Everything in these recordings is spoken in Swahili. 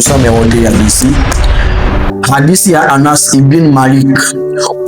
Tusome wote ya hadithi. Hadithi ya Anas ibn Malik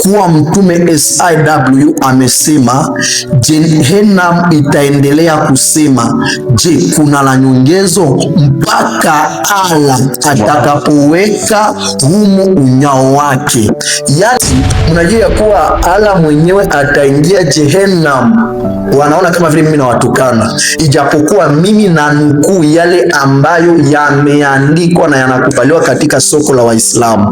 kuwa Mtume SAW amesema, Jehannam itaendelea kusema, je, kuna la nyongezo mpaka Allah atakapoweka humo unyao wake. Yani mnajua kuwa Allah mwenyewe ataingia Jehannam. Wanaona kama vile mimi nawatukana, ijapokuwa mimi na nukuu yale ambayo yameandikwa na yanakubaliwa katika soko la Waislamu.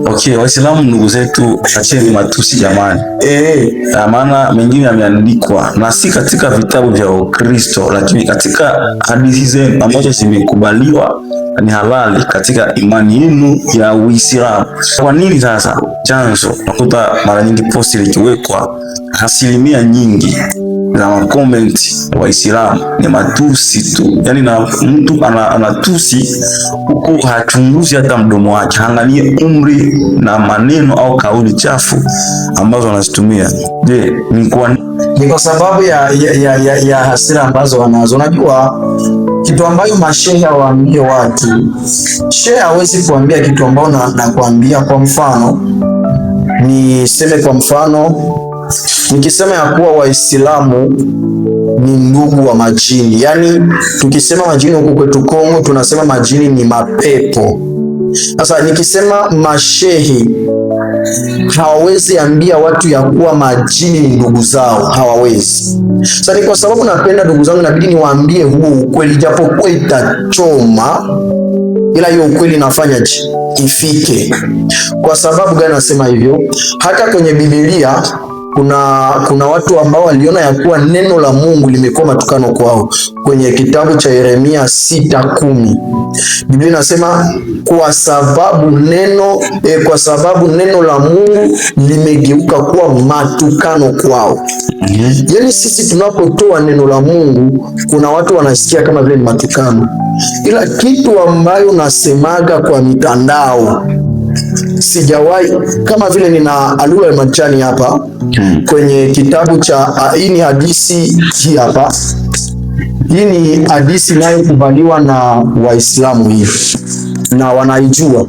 Okay, Waislamu ndugu zetu, acheni matusi jamani. Maana mengine yameandikwa na si katika vitabu vya Ukristo, lakini katika hadithi zenu ambazo zimekubaliwa ni halali katika imani yenu ya Uislamu. Kwa nini sasa chanzo nakuta mara nyingi posti likiwekwa, asilimia nyingi za makomenti Waislamu ni matusi tu, yani na mtu anatusi huku hachunguzi hata mdomo wake, haangalie umri na maneno au kauli chafu ambazo anazitumia. Je, ni kwa sababu ya hasira ambazo wanazo. Unajua kitu ambayo mashehe waambie watu, shehe hawezi kuambia kitu ambao nakuambia. Kwa mfano niseme, kwa mfano nikisema ya kuwa Waislamu ni ndugu wa majini, yani tukisema majini huku kwetu Kongo tunasema majini ni mapepo. Sasa nikisema mashehe hawawezi ambia watu ya kuwa majini ni ndugu zao, hawawezi. Sasa ni kwa sababu napenda ndugu zangu, inabidi niwaambie huo ukweli, japokuwa itachoma, ila hiyo ukweli nafanya ifike. Kwa sababu gani nasema hivyo? Hata kwenye Biblia kuna watu ambao waliona ya kuwa neno la Mungu limekuwa matukano kwao. Kwenye kitabu cha Yeremia 6:10 Biblia inasema kwa sababu neno la Mungu limegeuka kuwa matukano kwao. Yani sisi tunapotoa neno la Mungu, kuna watu wanasikia kama vile ni matukano, ila kitu ambayo nasemaga kwa mitandao sijawahi, kama vile nina Alula al-Majani hapa kwenye kitabu cha hii ni hadithi hii hapa. Hii ni hadithi inayokubaliwa na Waislamu hii na wanaijua.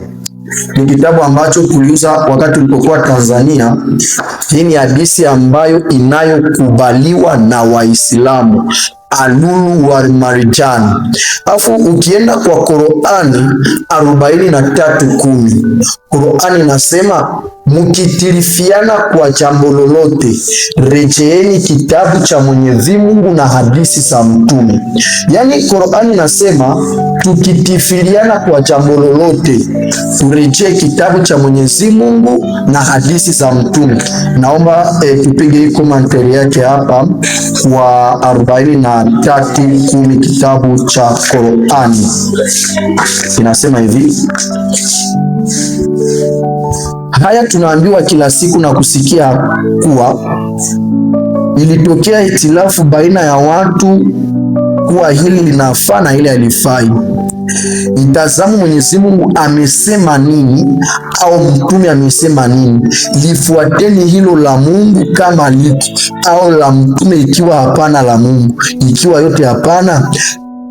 Ni kitabu ambacho tuliuza wakati tulipokuwa Tanzania. Hii ni hadithi ambayo inayokubaliwa na Waislamu, Alulu wal Marjan. Afu ukienda kwa Qur'ani 43:10 Qur'ani nasema, mkitirifiana kwa jambo lolote rejeeni kitabu cha Mwenyezi Mungu na hadithi za Mtume. Yani Qur'ani nasema tukitifiliana kwa jambo lolote turejee kitabu cha Mwenyezi Mungu na hadithi za Mtume. Naomba tupige hii commentary yake hapa kwa 43:10 kitabu cha Qur'ani. Inasema hivi: haya tunaambiwa kila siku na kusikia kuwa ilitokea hitilafu baina ya watu kuwa hili linafaa na hili halifai. Mtazamo Mwenyezi Mungu amesema nini au mtume amesema nini, lifuateni hilo la Mungu kama liki, au la mtume ikiwa hapana la Mungu, ikiwa yote hapana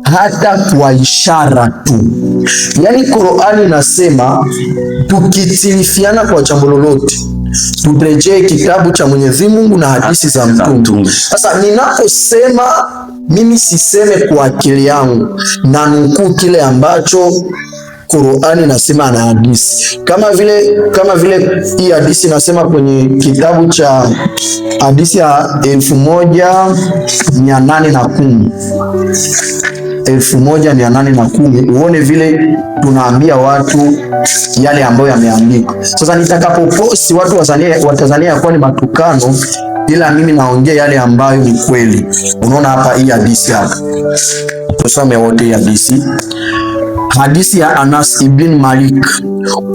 hata kwa ishara tu. Yani Qur'ani nasema tukitilifiana kwa jambo lolote turejee kitabu cha Mwenyezi Mungu na hadithi za Mtume. Sasa ninaposema mimi siseme kwa akili yangu, na nukuu kile ambacho Qur'ani nasema na hadithi. Kama vile hii hadithi nasema kwenye kitabu cha hadithi ya 1810 1810, uone vile tunaambia watu yale ambayo yameandikwa. Sasa nitakapoposti watu watazania kuwa ni matukano, ila mimi naongea yale ambayo ni kweli. Unaona hapa hii hadithi hapa. Tusome wote hii hadithi. Hadithi ya Anas ibn Malik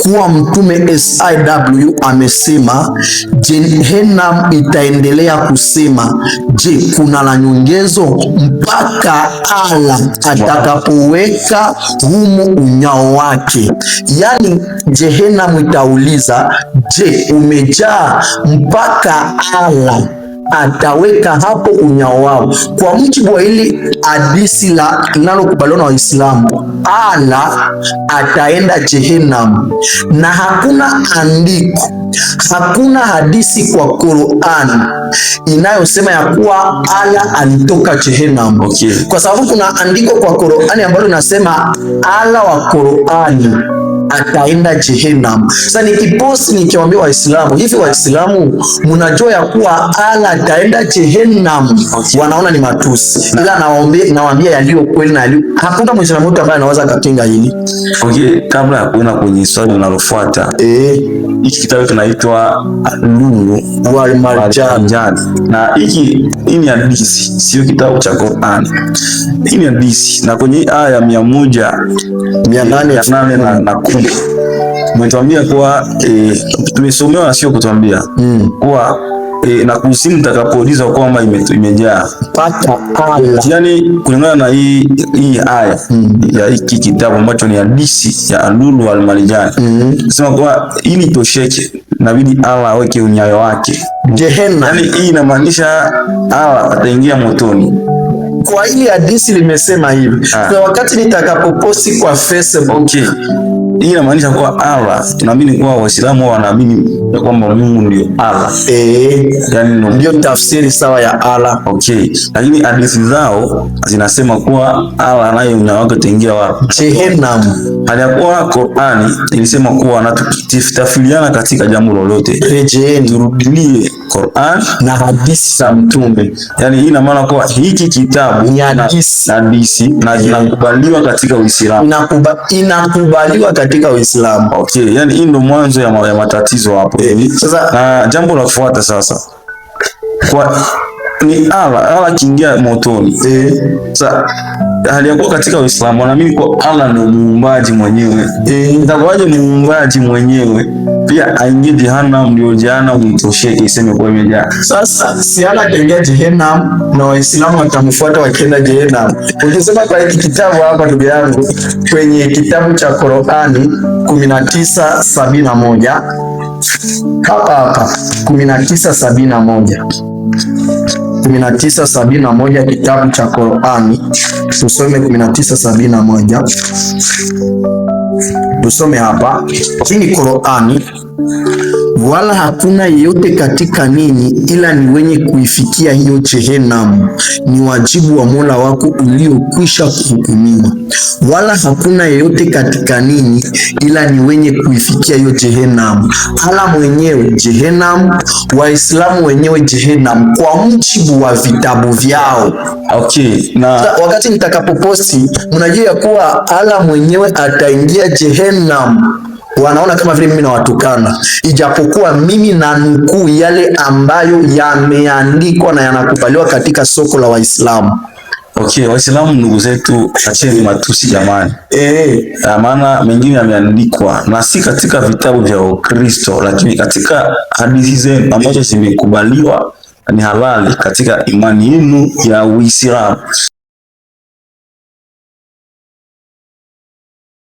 kuwa Mtume SAW amesema, Jehannam itaendelea kusema, je, kuna la nyongezo mpaka Allah atakapoweka humo unyao wake. Yani Jehannam itauliza, je, umejaa mpaka Allah ataweka hapo unyao wao. Kwa mujibu wa ile hadithi linalokubaliwa na Waislamu, Allah ataenda Jehanamu, na hakuna andiko, hakuna hadithi kwa Qur'an inayosema ya kuwa Allah alitoka Jehanamu. Okay. Kwa sababu kuna andiko kwa Qur'ani ambalo linasema Allah wa Qur'ani ataenda Jehanamu. Sasa nikiposti nikiwaambia Waislamu hivi, Waislamu mnajua ya kuwa Allah ataenda Jehanamu, wanaona ni matusi, ila nawaambia yaliyo kweli na yaliyo, hakuna Muislamu ambaye anaweza kupinga hili. Okay, kabla ya kuenda kwenye swali linalofuata, hiki kitabu kinaitwa Lulu wal Marjan, na hii ni hadithi, sio kitabu cha Qur'an. Hii ni hadithi, na kwenye aya ya 100 umetuambia kuwa tumesomewa na sio kutuambia kuwa na kuzimu mtakapoulizwa kwamba imejaa pata Allah. Yani kulingana na hii aya ya hiki kitabu ambacho ni hadithi ya Lulu wal Marjan, sema kuwa ili tosheke inabidi Allah aweke unyayo wake Jehanamu. Yani hii inamaanisha Allah ataingia motoni. Kwa hili hadithi limesema hivi. Kwa wakati nitakapoposti kwa Facebook, okay, hii inamaanisha kuwa Allah, tunaamini kuwa Waislamu wanaamini kwamba Mungu ndio Allah. Yani ndio tafsiri sawa ya Allah. Okay, lakini hadithi zao zinasema kuwa Allah naye unyayo wake ataingia wapi? Jehanamu. Aliyakuwa Qur'ani ilisema kuwa anatutafiliana katika jambo lolote, rejeeni, turudilie Qur'an na hadithi za Mtume. Yani hii ina maana kuwa hiki kitabu ni hadithi na kinakubaliwa katika Uislamu, inakubaliwa katika Uislamu. Okay, yani hii ndio mwanzo ya matatizo hapo. Sasa na jambo la kufuata sasa, kwa ni Allah kiingia motoni. Sasa hali yako katika Uislamu wanaamini kwa Allah ndio muumbaji mwenyewe. Itakuwaje muumbaji mwenyewe pia aingie Jehanamu? Ndio Jehanamu mtosheke iseme kwa imejaa. Sasa si Allah ataingia Jehanamu na Waislamu watamfuata wakienda Jehanamu. Ukisema kwa hiki kitabu hapa, ndugu yangu, kwenye kitabu cha Qur'ani 1971 hapa 1971 kitabu cha Qur'ani, tusome 1971, tusome hapa. Hii ni Qur'ani. Wala hakuna yeyote katika ninyi ila ni wenye kuifikia hiyo Jehanamu, ni wajibu wa Mola wako uliokwisha kuhukumiwa. Wala hakuna yeyote katika ninyi ila ni wenye kuifikia hiyo Jehanamu. Allah mwenyewe Jehanamu, Waislamu wenyewe Jehanamu, kwa mujibu wa vitabu vyao. Okay, na wakati nitakapoposti, mnajua kuwa Allah mwenyewe ataingia Jehanamu. Wanaona kama vile mimi nawatukana, ijapokuwa mimi na nukuu yale ambayo yameandikwa na yanakubaliwa katika soko la Waislamu. Okay, Waislamu ndugu zetu, acheni matusi jamani. Maana mengine yameandikwa na si katika vitabu vya Ukristo, lakini katika hadithi zenu ambazo zimekubaliwa ni halali katika imani yenu ya Uislamu.